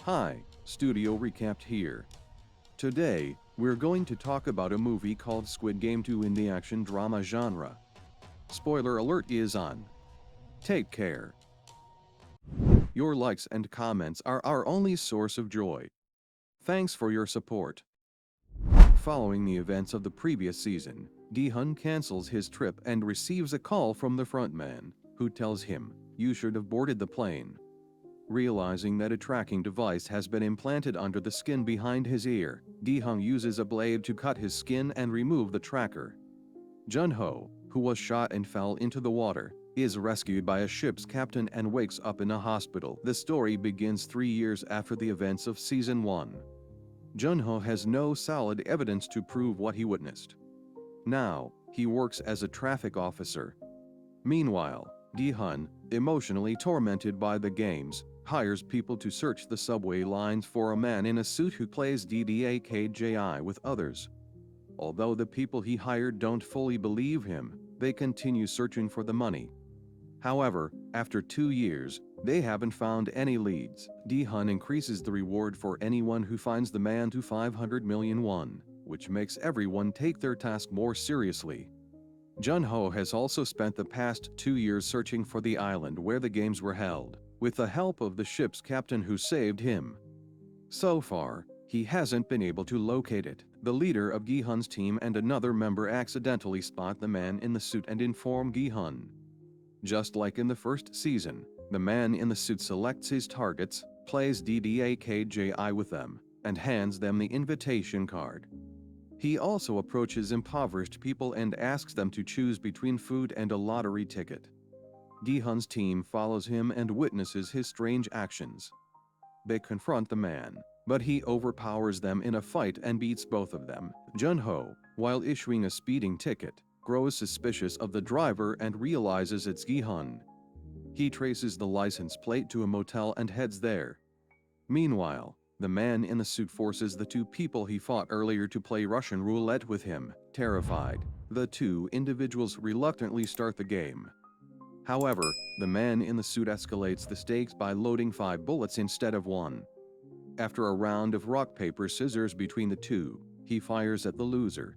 Hi, Studio Recapped here. Today, we're going to talk about a movie called Squid Game 2 in the action drama genre. Spoiler alert is on. Take care. Your likes and comments are our only source of joy. Thanks for your support. Following the events of the previous season, Gi-hun cancels his trip and receives a call from the frontman, who tells him, "You should have boarded the plane." Realizing that a tracking device has been implanted under the skin behind his ear, Gi-hun uses a blade to cut his skin and remove the tracker. Jun-ho, who was shot and fell into the water, is rescued by a ship's captain and wakes up in a hospital. The story begins 3 years after the events of Season 1. Jun-ho has no solid evidence to prove what he witnessed. Now, he works as a traffic officer. Meanwhile, Gi-hun, emotionally tormented by the games, hires people to search the subway lines for a man in a suit who plays DDAKJI with others. Although the people he hired don't fully believe him, they continue searching for the money. However, after 2 years, they haven't found any leads. Gi-hun increases the reward for anyone who finds the man to 500 million won, which makes everyone take their task more seriously. Jun-ho has also spent the past 2 years searching for the island where the games were held, with the help of the ship's captain who saved him. So far, he hasn't been able to locate it. The leader of Gi-hun's team and another member accidentally spot the man in the suit and inform Gi-hun. Just like in the first season, the man in the suit selects his targets, plays DDAKJI with them, and hands them the invitation card. He also approaches impoverished people and asks them to choose between food and a lottery ticket. Gi-hun's team follows him and witnesses his strange actions. They confront the man, but he overpowers them in a fight and beats both of them. Jun-ho, while issuing a speeding ticket, grows suspicious of the driver and realizes it's Gi-hun. He traces the license plate to a motel and heads there. Meanwhile, the man in the suit forces the two people he fought earlier to play Russian roulette with him. Terrified, the two individuals reluctantly start the game. However, the man in the suit escalates the stakes by loading 5 bullets instead of 1. After a round of rock paper scissors between the two, he fires at the loser.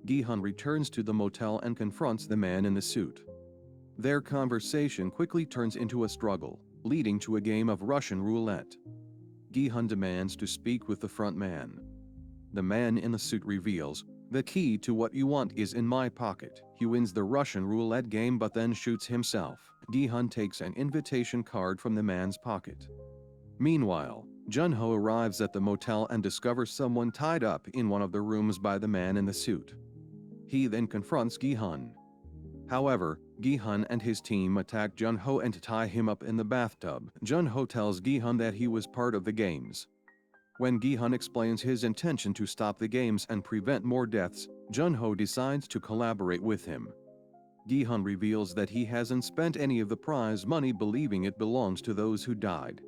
Gi-hun returns to the motel and confronts the man in the suit. Their conversation quickly turns into a struggle, leading to a game of Russian roulette. Gi-hun demands to speak with the front man. The man in the suit reveals, "The key to what you want is in my pocket." He wins the Russian roulette game but then shoots himself. Gi-hun takes an invitation card from the man's pocket. Meanwhile, Jun-ho arrives at the motel and discovers someone tied up in one of the rooms by the man in the suit. He then confronts Gi-hun. However, Gi-hun and his team attack Jun-ho and tie him up in the bathtub. Jun-ho tells Gi-hun that he was part of the games. When Gi-hun explains his intention to stop the games and prevent more deaths, Jun-ho decides to collaborate with him. Gi-hun reveals that he hasn't spent any of the prize money, believing it belongs to those who died.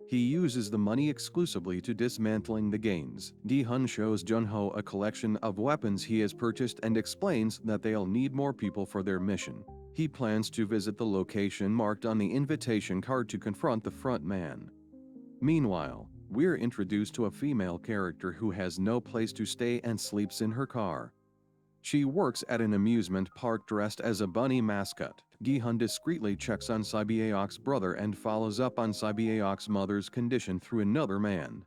He uses the money exclusively to dismantling the games. Gi-hun shows Jun-ho a collection of weapons he has purchased and explains that they'll need more people for their mission. He plans to visit the location marked on the invitation card to confront the front man. Meanwhile, we're introduced to a female character who has no place to stay and sleeps in her car. She works at an amusement park dressed as a bunny mascot. Gi-hun discreetly checks on Sae-byeok's brother and follows up on Sae-byeok's mother's condition through another man.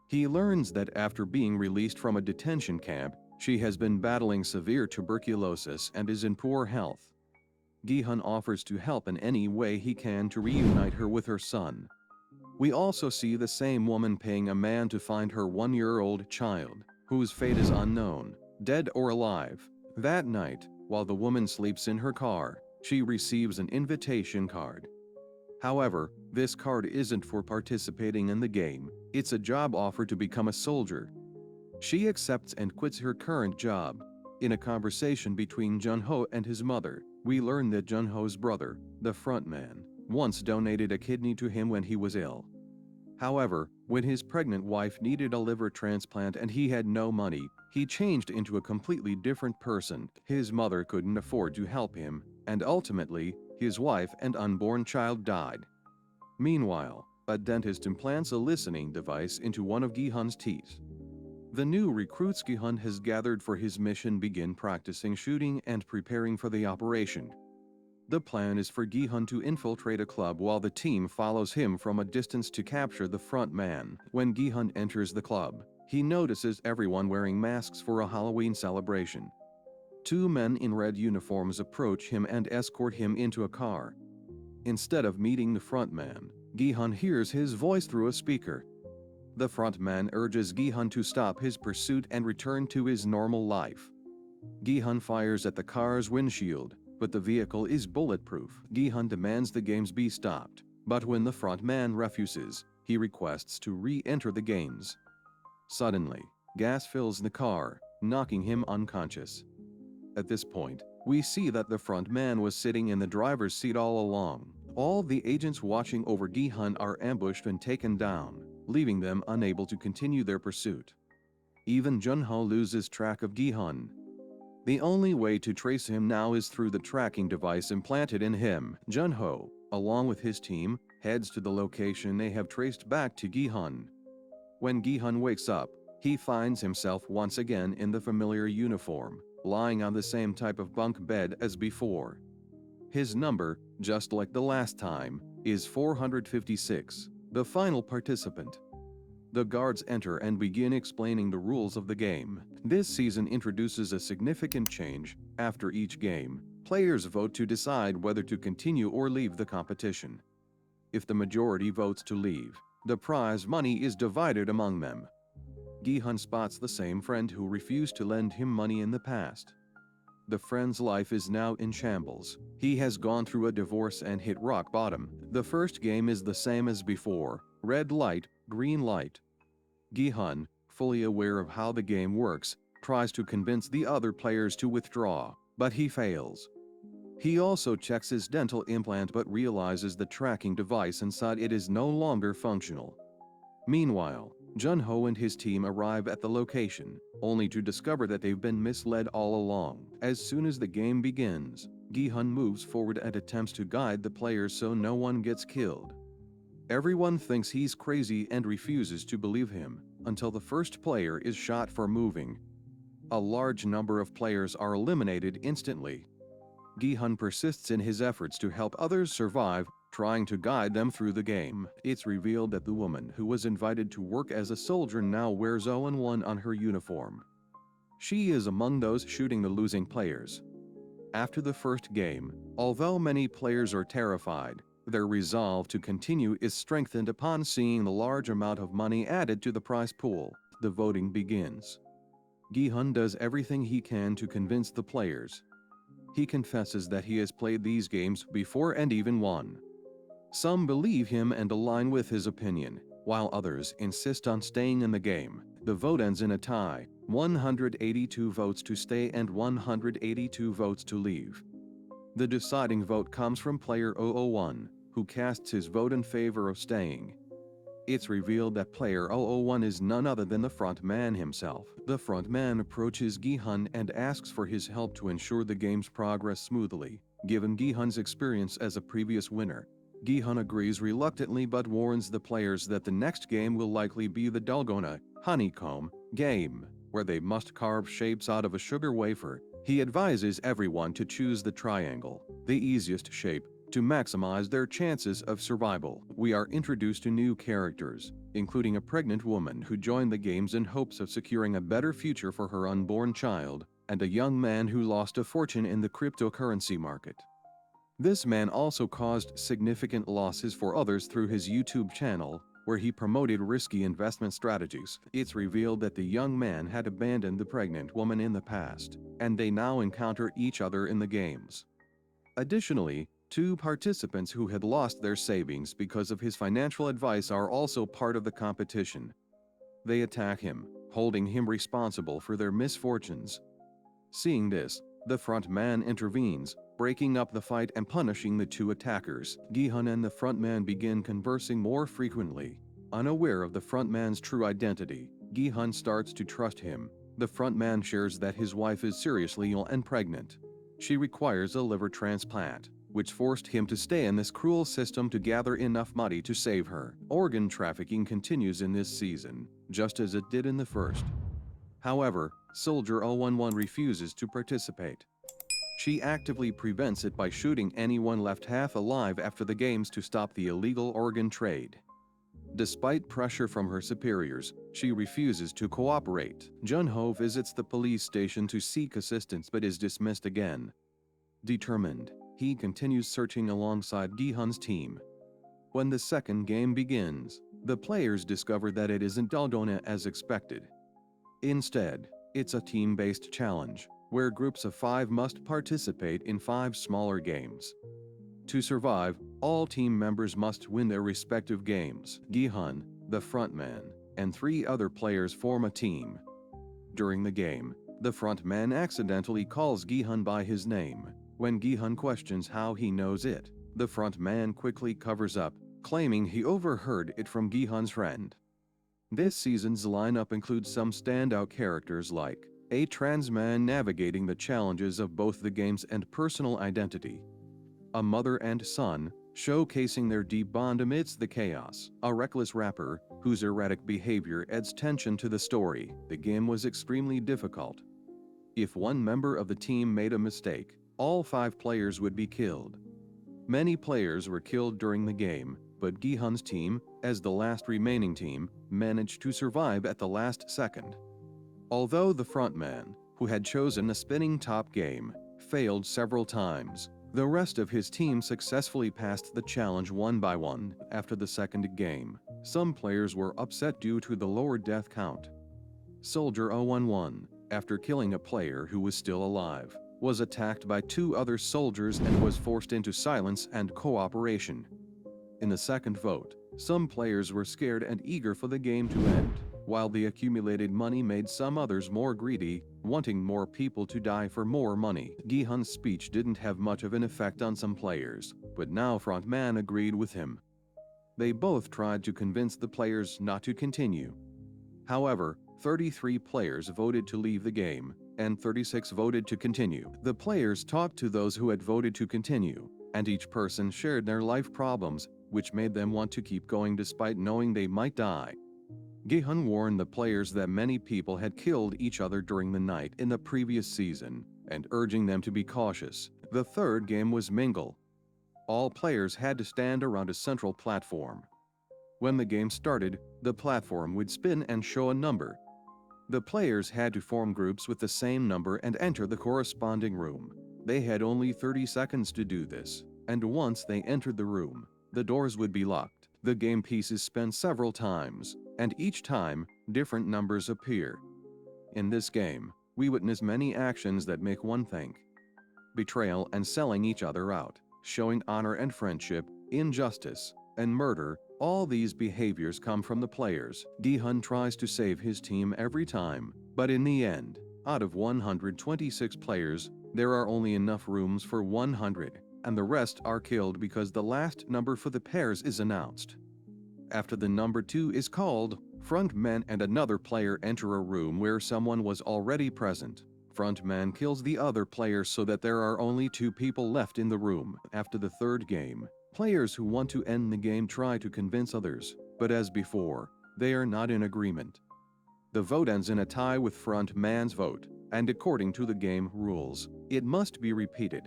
He learns that after being released from a detention camp, she has been battling severe tuberculosis and is in poor health. Gi-hun offers to help in any way he can to reunite her with her son. We also see the same woman paying a man to find her 1-year-old child, whose fate is unknown, dead or alive. That night, while the woman sleeps in her car, she receives an invitation card. However, this card isn't for participating in the game, it's a job offer to become a soldier. She accepts and quits her current job. In a conversation between Jun-ho and his mother, we learn that Jun-ho's brother, the frontman, once donated a kidney to him when he was ill. However, when his pregnant wife needed a liver transplant and he had no money, he changed into a completely different person. His mother couldn't afford to help him, and ultimately, his wife and unborn child died. Meanwhile, A dentist implants a listening device into one of Gi-hun's teeth. The new recruits Gi-hun has gathered for his mission begin practicing shooting and preparing for the operation. The plan is for Gi-hun to infiltrate a club while the team follows him from a distance to capture the front man. When Gi-hun enters the club, he notices everyone wearing masks for a Halloween celebration. Two men in red uniforms approach him and escort him into a car. Instead of meeting the front man, Gi-hun hears his voice through a speaker. The front man urges Gi-hun to stop his pursuit and return to his normal life. Gi-hun fires at the car's windshield, but the vehicle is bulletproof. Gi-hun demands the games be stopped, but when the front man refuses, he requests to re-enter the games. Suddenly, gas fills the car, knocking him unconscious. At this point, we see that the front man was sitting in the driver's seat all along. All the agents watching over Gi-hun are ambushed and taken down, leaving them unable to continue their pursuit. Even Jun-ho loses track of Gi-hun. The only way to trace him now is through the tracking device implanted in him. Jun-ho, along with his team, heads to the location they have traced back to Gi-hun. When Gi-hun wakes up, he finds himself once again in the familiar uniform, lying on the same type of bunk bed as before. His number, just like the last time, is 456, the final participant. The guards enter and begin explaining the rules of the game. This season introduces a significant change. After each game, players vote to decide whether to continue or leave the competition. If the majority votes to leave, the prize money is divided among them. Gi-hun spots the same friend who refused to lend him money in the past. The friend's life is now in shambles. He has gone through a divorce and hit rock bottom. The first game is the same as before: red light, green light. Gi-hun, fully aware of how the game works, tries to convince the other players to withdraw, but he fails. He also checks his dental implant but realizes the tracking device inside it is no longer functional. Meanwhile, Jun-ho and his team arrive at the location, only to discover that they've been misled all along. As soon as the game begins, Gi-hun moves forward and attempts to guide the players so no one gets killed. Everyone thinks he's crazy and refuses to believe him, until the first player is shot for moving. A large number of players are eliminated instantly. Gi-hun persists in his efforts to help others survive, trying to guide them through the game. It's revealed that the woman who was invited to work as a soldier now wears 0-1 on her uniform. She is among those shooting the losing players. After the first game, although many players are terrified, their resolve to continue is strengthened upon seeing the large amount of money added to the prize pool. The voting begins. Gi-hun does everything he can to convince the players. He confesses that he has played these games before and even won. Some believe him and align with his opinion, while others insist on staying in the game. The vote ends in a tie: 182 votes to stay and 182 votes to leave. The deciding vote comes from player 001, who casts his vote in favor of staying. It's revealed that player 001 is none other than the front man himself. The front man approaches Gi-hun and asks for his help to ensure the game's progress smoothly. Given Gi-hun's experience as a previous winner, Gi-hun agrees reluctantly but warns the players that the next game will likely be the dalgona, honeycomb, game, where they must carve shapes out of a sugar wafer. He advises everyone to choose the triangle, the easiest shape, to maximize their chances of survival. We are introduced to new characters, including a pregnant woman who joined the games in hopes of securing a better future for her unborn child, and a young man who lost a fortune in the cryptocurrency market. This man also caused significant losses for others through his YouTube channel, where he promoted risky investment strategies. It's revealed that the young man had abandoned the pregnant woman in the past, and they now encounter each other in the games. Additionally, two participants who had lost their savings because of his financial advice are also part of the competition. They attack him, holding him responsible for their misfortunes. Seeing this, the front man intervenes, breaking up the fight and punishing the two attackers. Gi-hun and the front man begin conversing more frequently. Unaware of the front man's true identity, Gi-hun starts to trust him. The front man shares that his wife is seriously ill and pregnant. She requires a liver transplant. which forced him to stay in this cruel system to gather enough money to save her. Organ trafficking continues in this season, just as it did in the first. However, Soldier 011 refuses to participate. She actively prevents it by shooting anyone left half alive after the games to stop the illegal organ trade. Despite pressure from her superiors, she refuses to cooperate. Jun-ho visits the police station to seek assistance but is dismissed again. Determined, he continues searching alongside Gi-hun's team. When the second game begins, the players discover that it isn't Daldona as expected. Instead, it's a team-based challenge, where groups of 5 must participate in 5 smaller games. To survive, all team members must win their respective games. Gi-hun, the frontman, and 3 other players form a team. During the game, the frontman accidentally calls Gi-hun by his name. When Gi-hun questions how he knows it, the frontman quickly covers up, claiming he overheard it from Gi-hun's friend. This season's lineup includes some standout characters like a trans man navigating the challenges of both the games and personal identity, a mother and son showcasing their deep bond amidst the chaos, a reckless rapper whose erratic behavior adds tension to the story. The game was extremely difficult. If one member of the team made a mistake, all 5 players would be killed. Many players were killed during the game, but Gi-hun's team, as the last remaining team, managed to survive at the last second. Although the frontman, who had chosen a spinning top game, failed several times, the rest of his team successfully passed the challenge one by one. After the second game, some players were upset due to the lower death count. Soldier 011, after killing a player who was still alive, was attacked by 2 other soldiers and was forced into silence and cooperation. In the second vote, some players were scared and eager for the game to end, while the accumulated money made some others more greedy, wanting more people to die for more money. Gi-hun's speech didn't have much of an effect on some players, but now frontman agreed with him. They both tried to convince the players not to continue. However, 33 players voted to leave the game, and 36 voted to continue. The players talked to those who had voted to continue, and each person shared their life problems, which made them want to keep going despite knowing they might die. Gi-hun warned the players that many people had killed each other during the night in the previous season, and urging them to be cautious. The third game was Mingle. All players had to stand around a central platform. When the game started, the platform would spin and show a number. The players had to form groups with the same number and enter the corresponding room. They had only 30 seconds to do this, and once they entered the room, the doors would be locked. The game pieces spin several times, and each time, different numbers appear. In this game, we witness many actions that make one think. Betrayal and selling each other out, showing honor and friendship, injustice, and murder. All these behaviors come from the players. Gi-hun tries to save his team every time, but in the end, out of 126 players, there are only enough rooms for 100, and the rest are killed because the last number for the pairs is announced. After the number 2 is called, frontman and another player enter a room where someone was already present. Frontman kills the other player so that there are only 2 people left in the room. After the third game, players who want to end the game try to convince others, but as before, they are not in agreement. The vote ends in a tie with frontman's vote, and according to the game rules, it must be repeated.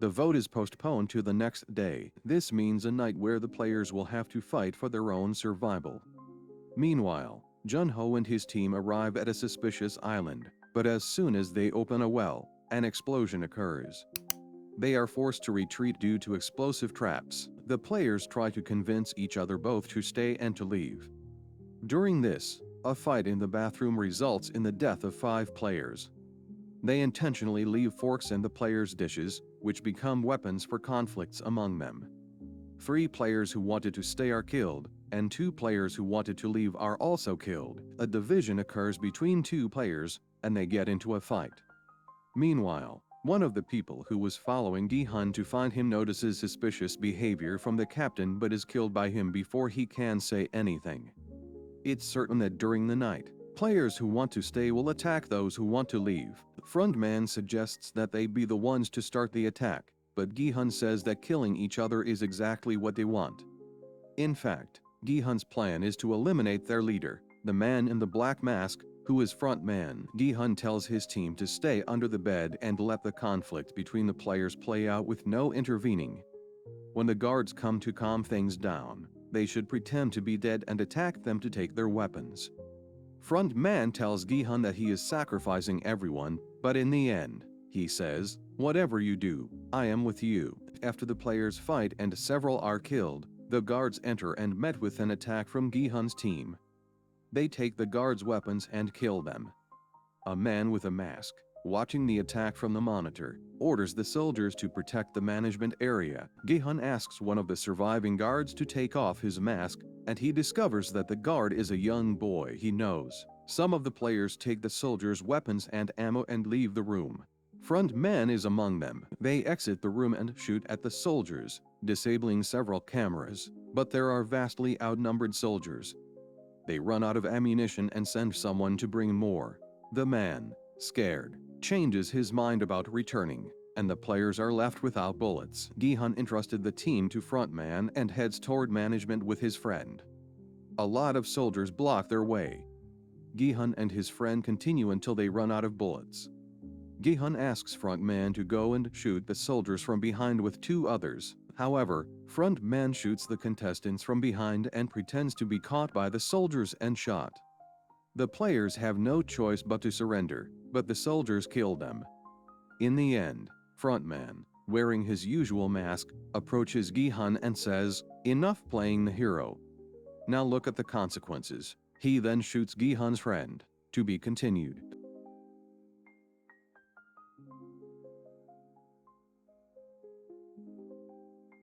The vote is postponed to the next day. This means a night where the players will have to fight for their own survival. Meanwhile, Jun-ho and his team arrive at a suspicious island, but as soon as they open a well, an explosion occurs. They are forced to retreat due to explosive traps. The players try to convince each other both to stay and to leave. During this, a fight in the bathroom results in the death of 5 players. They intentionally leave forks in the players' dishes, which become weapons for conflicts among them. 3 players who wanted to stay are killed, and 2 players who wanted to leave are also killed. A division occurs between 2 players, and they get into a fight. Meanwhile, one of the people who was following Gi-hun to find him notices suspicious behavior from the captain but is killed by him before he can say anything. It's certain that during the night, players who want to stay will attack those who want to leave. The frontman suggests that they be the ones to start the attack, but Gi-hun says that killing each other is exactly what they want. In fact, Gi-hun's plan is to eliminate their leader, the man in the black mask, who is front man. Gi-hun tells his team to stay under the bed and let the conflict between the players play out with no intervening. When the guards come to calm things down, they should pretend to be dead and attack them to take their weapons. Front man tells Gi-hun that he is sacrificing everyone, but in the end, he says, "Whatever you do, I am with you." After the players fight and several are killed, the guards enter and met with an attack from Gi-hun's team. They take the guards' weapons and kill them. A man with a mask, watching the attack from the monitor, orders the soldiers to protect the management area. Gi-hun asks one of the surviving guards to take off his mask, and he discovers that the guard is a young boy he knows. Some of the players take the soldiers' weapons and ammo and leave the room. Front man is among them. They exit the room and shoot at the soldiers, disabling several cameras, but there are vastly outnumbered soldiers. They run out of ammunition and send someone to bring more. The man, scared, changes his mind about returning, and the players are left without bullets. Gi-hun entrusted the team to frontman and heads toward management with his friend. A lot of soldiers block their way. Gi-hun and his friend continue until they run out of bullets. Gi-hun asks frontman to go and shoot the soldiers from behind with two others. However, frontman shoots the contestants from behind and pretends to be caught by the soldiers and shot. The players have no choice but to surrender, but the soldiers kill them. In the end, frontman, wearing his usual mask, approaches Gi-hun and says, "Enough playing the hero. Now look at the consequences." He then shoots Gi-hun's friend. To be continued.